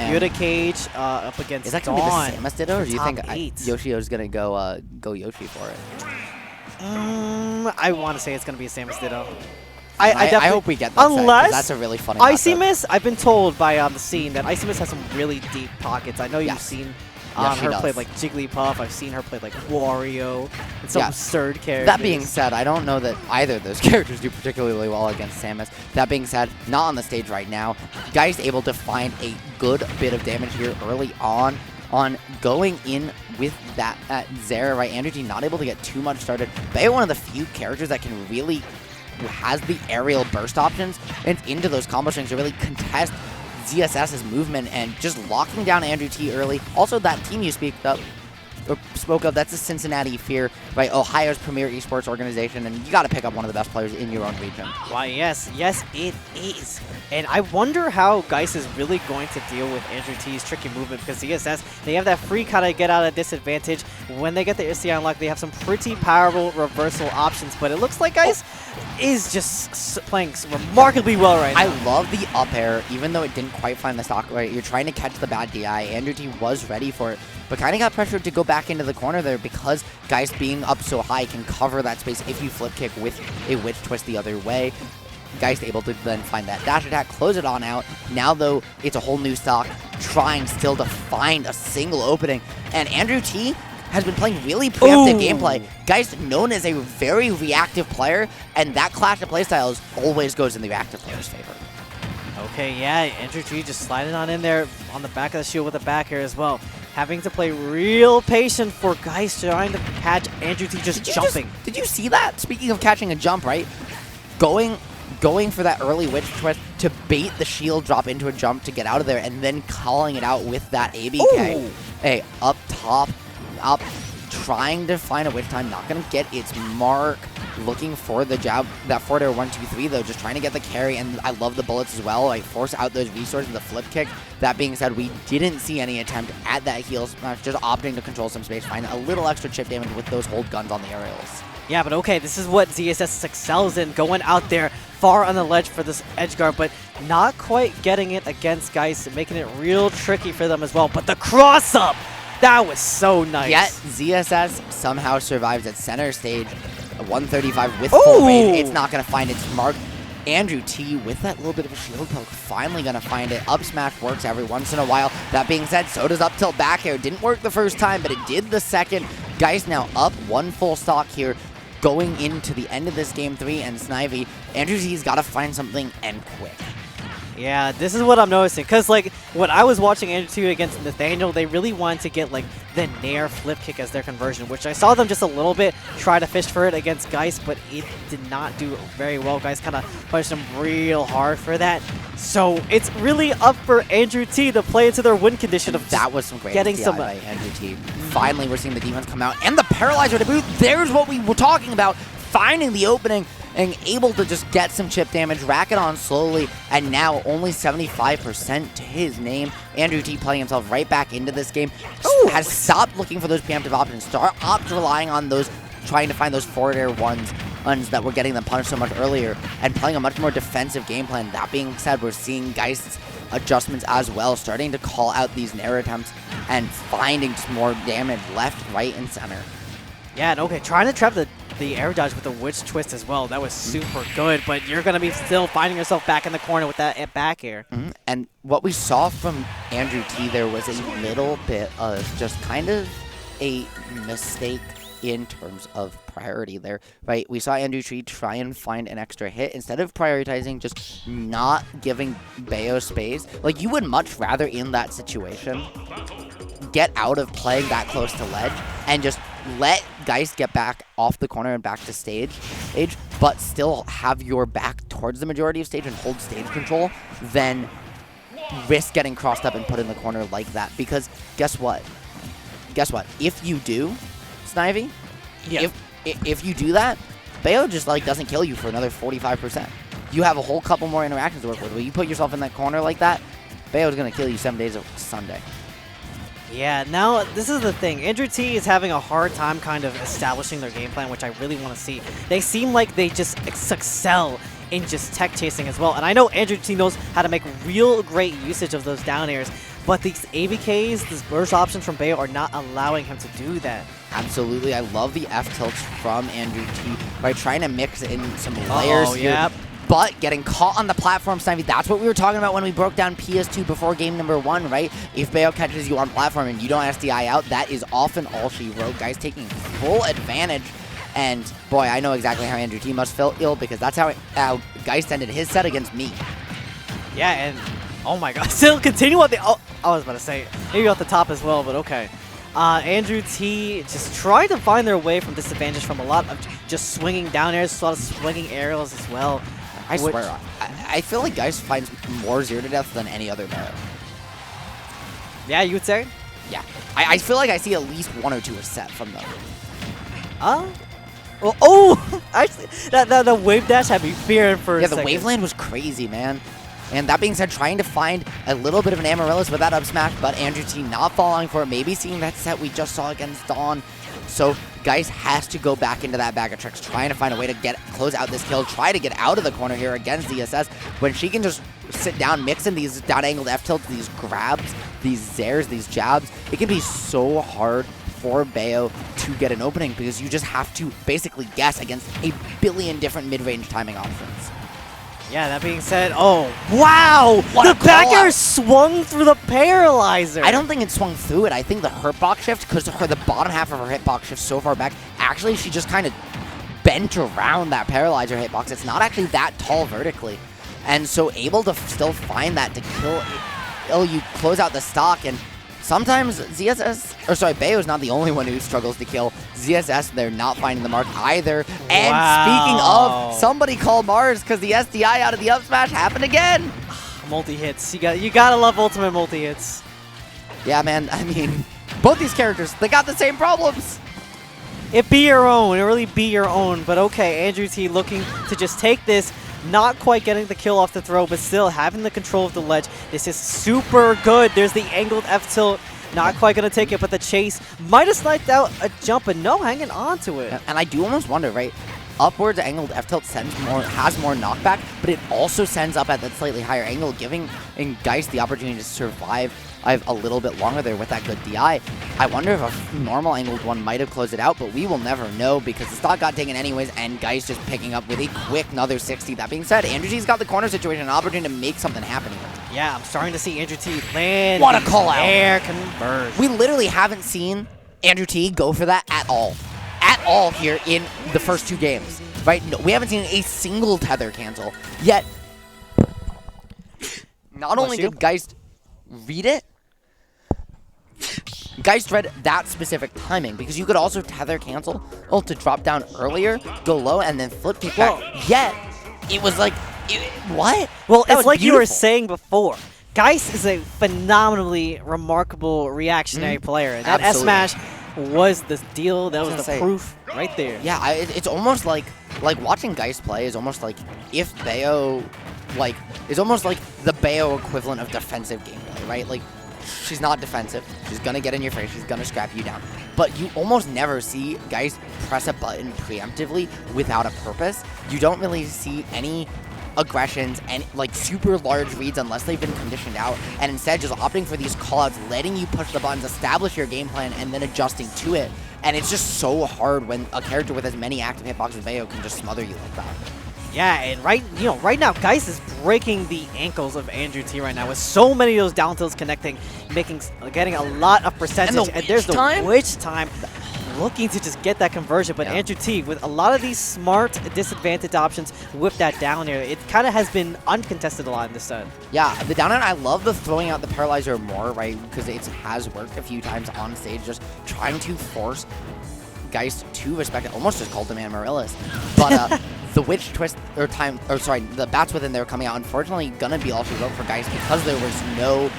Yoda Cage up against Is that going to be the Samus Ditto, or do you think Yoshio's going to go Yoshi for it? I want to say it's going to be a Samus Ditto. I hope we get that unless set, that's a really funny IcyMist, I've been told by the scene that IcyMist has some really deep pockets. I know you've seen her play like Jigglypuff. I've seen her play like Wario and some absurd characters. That being said, I don't know that either of those characters do particularly well against Samus. That being said, not on the stage right now. Geist able to find a good bit of damage here early on going in with that Zera, right? AndrewT not able to get too much started. Bayo, one of the few characters that can really has the aerial burst options and into those combo strings to really contest ZSS's movement and just locking down AndrewT early. Also, that team you spoke of, that's the Cincinnati Fear, right? Ohio's premier esports organization, and you got to pick up one of the best players in your own region. Why, yes, it is. And I wonder how Geist is really going to deal with AndrewT's tricky movement, because ZSS, they have that free kind of get out of disadvantage. When they get the SCI unlock, they have some pretty powerful reversal options, but it looks like Geist is just playing remarkably well right now. I love the up air, even though it didn't quite find the stock right. You're trying to catch the bad DI. AndrewT was ready for it, but kind of got pressured to go back into the corner there because Geist being up so high can cover that space if you flip kick with a witch twist the other way. Geist able to then find that dash attack, close it on out. Now, though, it's a whole new stock, trying still to find a single opening. And AndrewT has been playing really preemptive gameplay. Geist known as a very reactive player, and that clash of playstyles always goes in the reactive player's favor. Okay, yeah, AndrewT just sliding on in there on the back of the shield with the back air as well. Having to play real patient for Geist trying to catch AndrewT just jumping. Did you see that? Speaking of catching a jump, right? Going for that early witch twist to bait the shield drop into a jump to get out of there, and then calling it out with that ABK. Ooh. Hey, up top, up, trying to find a witch time, not going to get its mark. Looking for the jab, that forward air 1-2-3 though, just trying to get the carry, and I love the bullets as well. Like, force out those resources, the flip kick. That being said, we didn't see any attempt at that heel smash, just opting to control some space, find a little extra chip damage with those hold guns on the aerials. Yeah, but okay, this is what ZSS excels in, going out there far on the ledge for this edge guard, but not quite getting it against Geist, making it real tricky for them as well. But the cross up, that was so nice. Yet ZSS somehow survives at center stage. 135 with full range. It's not going to find its mark. AndrewT with that little bit of a shield poke, finally going to find it. Up smash works every once in a while. That being said, so does up tilt back air. Didn't work the first time, but it did the second. Geist now up one full stock here, going into the end of this game 3, and Snivy, AndrewT's got to find something and quick. Yeah, this is what I'm noticing, because like when I was watching AndrewT against Nathaniel, they really wanted to get like the Nair flip kick as their conversion, which I saw them just a little bit try to fish for it against Geist, but it did not do very well. Geist kind of punished them real hard for that. So it's really up for AndrewT to play into their win condition of that was some great getting SDI some by AndrewT. Finally, we're seeing the defense come out and the paralyzer to boot. There's what we were talking about, finding the opening and able to just get some chip damage, rack it on slowly, and now only 75% to his name. AndrewT playing himself right back into this game. Has stopped looking for those preemptive options, stopped relying on those, trying to find those forward air ones that were getting them punished so much earlier, and playing a much more defensive game plan. That being said, we're seeing Geist's adjustments as well, starting to call out these Nair attempts and finding just more damage left, right, and center. Yeah, and okay, trying to trap the air dodge with the witch twist as well. That was super good, but you're going to be still finding yourself back in the corner with that back air. And what we saw from AndrewT there was a little bit of just kind of a mistake in terms of priority there, right? We saw AndrewT try and find an extra hit instead of prioritizing, just not giving Bayo space. Like, you would much rather in that situation get out of playing that close to ledge and just let Geist get back off the corner and back to stage, but still have your back towards the majority of stage and hold stage control, then risk getting crossed up and put in the corner like that. Because guess what? If you do, Snivy, if you do that, Bayo just like doesn't kill you for another 45%. You have a whole couple more interactions to work with. When you put yourself in that corner like that, Bayo's gonna kill you 7 days of Sunday. Yeah, now this is the thing. AndrewT is having a hard time kind of establishing their game plan, which I really want to see. They seem like they just excel in just tech chasing as well. And I know AndrewT knows how to make real great usage of those down airs, but these ABKs, these burst options from Bayo are not allowing him to do that. Absolutely. I love the F tilts from AndrewT by trying to mix in some layers here. Yep. But getting caught on the platform, Snivy, that's what we were talking about when we broke down PS2 before game number 1, right? If Bayo catches you on platform and you don't SDI out, that is often all she wrote. Guys taking full advantage. And boy, I know exactly how AndrewT must feel ill because that's how Geist ended his set against me. Yeah, and oh my god, still continue on the... Oh, I was about to say, maybe off the top as well, but okay. AndrewT just trying to find their way from disadvantage from a lot of just swinging down airs, a lot of swinging aerials as well. I swear, I feel like Geist finds more zero to death than any other Bayo. Yeah, you would say? Yeah. I feel like I see at least 1 or 2 a set from them. Well, oh! Actually, that wave dash had me fearing for a second. Yeah, the wave land was crazy, man. And that being said, trying to find a little bit of an Amaryllis with that up smash, but AndrewT not falling for it, maybe seeing that set we just saw against Dawn. So Geist has to go back into that bag of tricks, trying to find a way to close out this kill, try to get out of the corner here against ZSS, when she can just sit down, mix in these down-angled F-tilts, these grabs, these zairs, these jabs. It can be so hard for Bayo to get an opening because you just have to basically guess against a billion different mid-range timing options. Yeah, that being said, oh, wow! What The back air swung through the paralyzer! I don't think it swung through it. I think the hurtbox shift, because the bottom half of her hitbox shift so far back, actually she just kind of bent around that paralyzer hitbox. It's not actually that tall vertically. And so able to still find that to kill, you close out the stock, and sometimes Bayo's not the only one who struggles to kill. ZSS, they're not finding the mark either. And speaking of, somebody call Mars because the SDI out of the up smash happened again. Multi-hits. You gotta love ultimate multi-hits. Yeah, man. I mean, both these characters, they got the same problems. It be your own. It really be your own. But okay, AndrewT looking to just take this. Not quite getting the kill off the throw, but still having the control of the ledge. This is super good. There's the angled F-tilt. Not quite going to take it, but the chase might have sniped out a jump, but no, hanging on to it. And I do almost wonder, right? Upwards angled F-tilt has more knockback, but it also sends up at that slightly higher angle, giving Geist the opportunity to survive a little bit longer there with that good DI. I wonder if a normal angled one might have closed it out, but we will never know because the stock got taken anyways, and Geist just picking up with a quick another 60. That being said, AndrewT's got the corner situation, an opportunity to make something happen here. Yeah, I'm starting to see AndrewT land. What a call out! Air conversion. We literally haven't seen AndrewT go for that at all. At all here in the first 2 games. Right? No, we haven't seen a single tether cancel. Yet, not only did Geist read it, Geist read that specific timing, because you could also tether cancel to drop down earlier, go low, and then flip kick back. Yet, it was like, what? Well, That it's was like you beautiful. were saying before. Geist is a phenomenally remarkable reactionary player. And that S-Smash was the deal. That was the proof right there. Yeah, it's almost like watching Geist play is almost like if Bayo, is almost like the Bayo equivalent of defensive gameplay, right? Like, she's not defensive. She's going to get in your face. She's going to scrap you down. But you almost never see Geist press a button preemptively without a purpose. You don't really see any aggressions and super large reads unless they've been conditioned out, and instead just opting for these callouts, letting you push the buttons, establish your game plan, and then adjusting to it. And it's just so hard when a character with as many active hitboxes as Bayo can just smother you like that. Yeah, and right now, Geist is breaking the ankles of AndrewT right now with so many of those down tilts connecting, getting a lot of percentage. And there's the witch time looking to just get that conversion, but AndrewT with a lot of these smart disadvantage options with that down air, it kind of has been uncontested a lot in this set. Yeah, the down air, I love the throwing out the paralyzer more, right? Because it has worked a few times on stage, just trying to force Geist to respect it. Almost just called him Amaryllis, but the witch twist the bats within there coming out. Unfortunately, gonna be all she wrote for Geist because there was no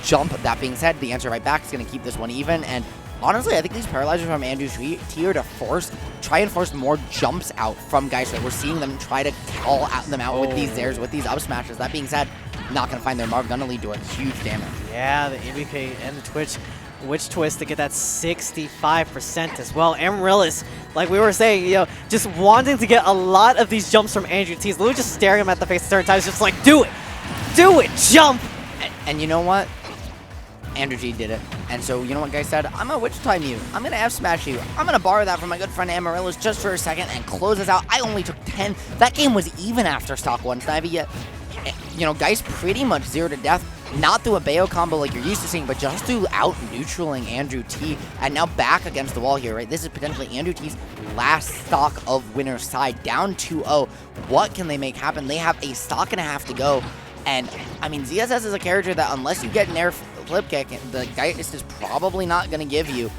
jump. That being said, the answer right back is gonna keep this one even. And honestly, I think these paralyzers from AndrewT are to try and force more jumps out from Geist. We're seeing them try to call them out with these zairs, with these up smashes. That being said, not gonna find their mark, gonna lead to a huge damage. Yeah, the ABK and the Twitch Witch Twist to get that 65% as well. Amaryllis, like we were saying, you know, just wanting to get a lot of these jumps from AndrewT. Literally just staring him at the face certain times, just like, do it, jump! And you know what? AndrewT did it. And so, you know what Geist said? I'm going to Witch Time you. I'm going to F-Smash you. I'm going to borrow that from my good friend Amaryllis just for a second and close this out. I only took 10. That game was even after stock 1, Snivy, yet, you know, Geist pretty much 0 to death. Not through a Bayo combo like you're used to seeing, but just through out-neutraling AndrewT. And now back against the wall here, right? This is potentially AndrewT's last stock of winner's side, down 2-0. What can they make happen? They have a stock and a half to go. And, I mean, ZSS is a character that unless you get an air flip kick, the Geist is probably not going to give you.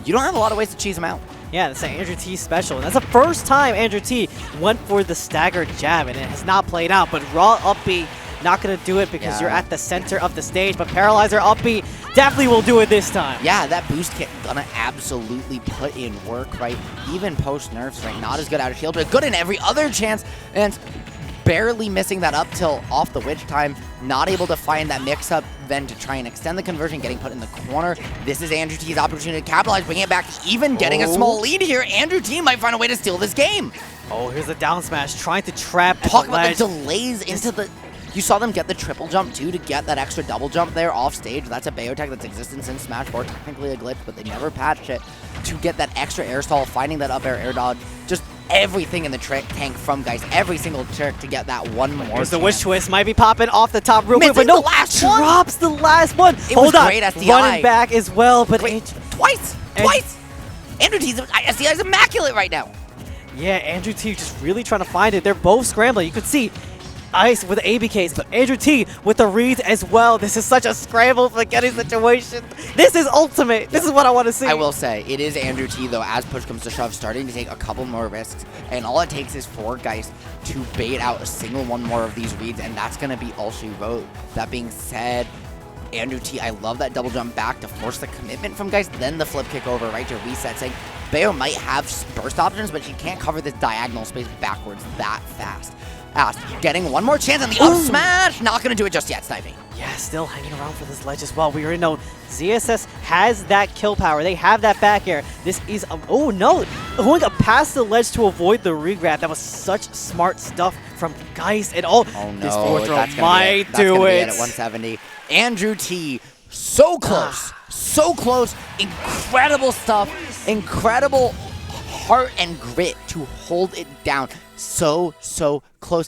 You don't have a lot of ways to cheese him out. Yeah, that's an AndrewT special. And that's the first time AndrewT went for the staggered jab, and it has not played out. But raw up B, not going to do it because you're at the center of the stage. But Paralyzer up B definitely will do it this time. Yeah, that boost kick gonna absolutely put in work, right? Even post nerfs, right? Not as good out of shield, but good in every other chance. And barely missing that up till off the Witch Time, not able to find that mix-up, then to try and extend the conversion, getting put in the corner. This is AndrewT's opportunity to capitalize, bringing it back, even getting a small lead here. AndrewT might find a way to steal this game. Oh, here's the down smash, trying to trap Talk about the delays into the... You saw them get the triple jump, too, to get that extra double jump there off stage. That's a Bayo tech that's existed since Smash 4, technically a glitch, but they never patched it. To get that extra air stall, finding that up air dodge, just everything in the trick tank from Geist, every single trick to get that one more. Here's the Witch Twist, might be popping off the top real quick, but no, no, drops the last one. Hold on, great SDI. Running back as well, but twice. AndrewT's SDI is immaculate right now. Yeah, AndrewT just really trying to find it. They're both scrambling. You could see Ice with the ABKs, but AndrewT with the reads as well. This is such a scramble forgetting situation. This is ultimate. This is what I want to see. I will say, it is AndrewT, though, as push comes to shove, starting to take a couple more risks. And all it takes is for Geist to bait out a single one more of these reads, and that's going to be all she wrote. That being said, AndrewT, I love that double jump back to force the commitment from Geist, then the flip kick over, right, to reset, saying Bayo might have burst options, but she can't cover this diagonal space backwards that fast. Getting one more chance on the up smash. Not going to do it just yet, Sniping. Yeah, still hanging around for this ledge as well. We already know ZSS has that kill power. They have that back air. This is, oh no, going past the ledge to avoid the regrab. That was such smart stuff from Geist. And oh no, this forward throw might do it. At 170. AndrewT, so close, so close. Incredible stuff. Incredible heart and grit to hold it down. So close.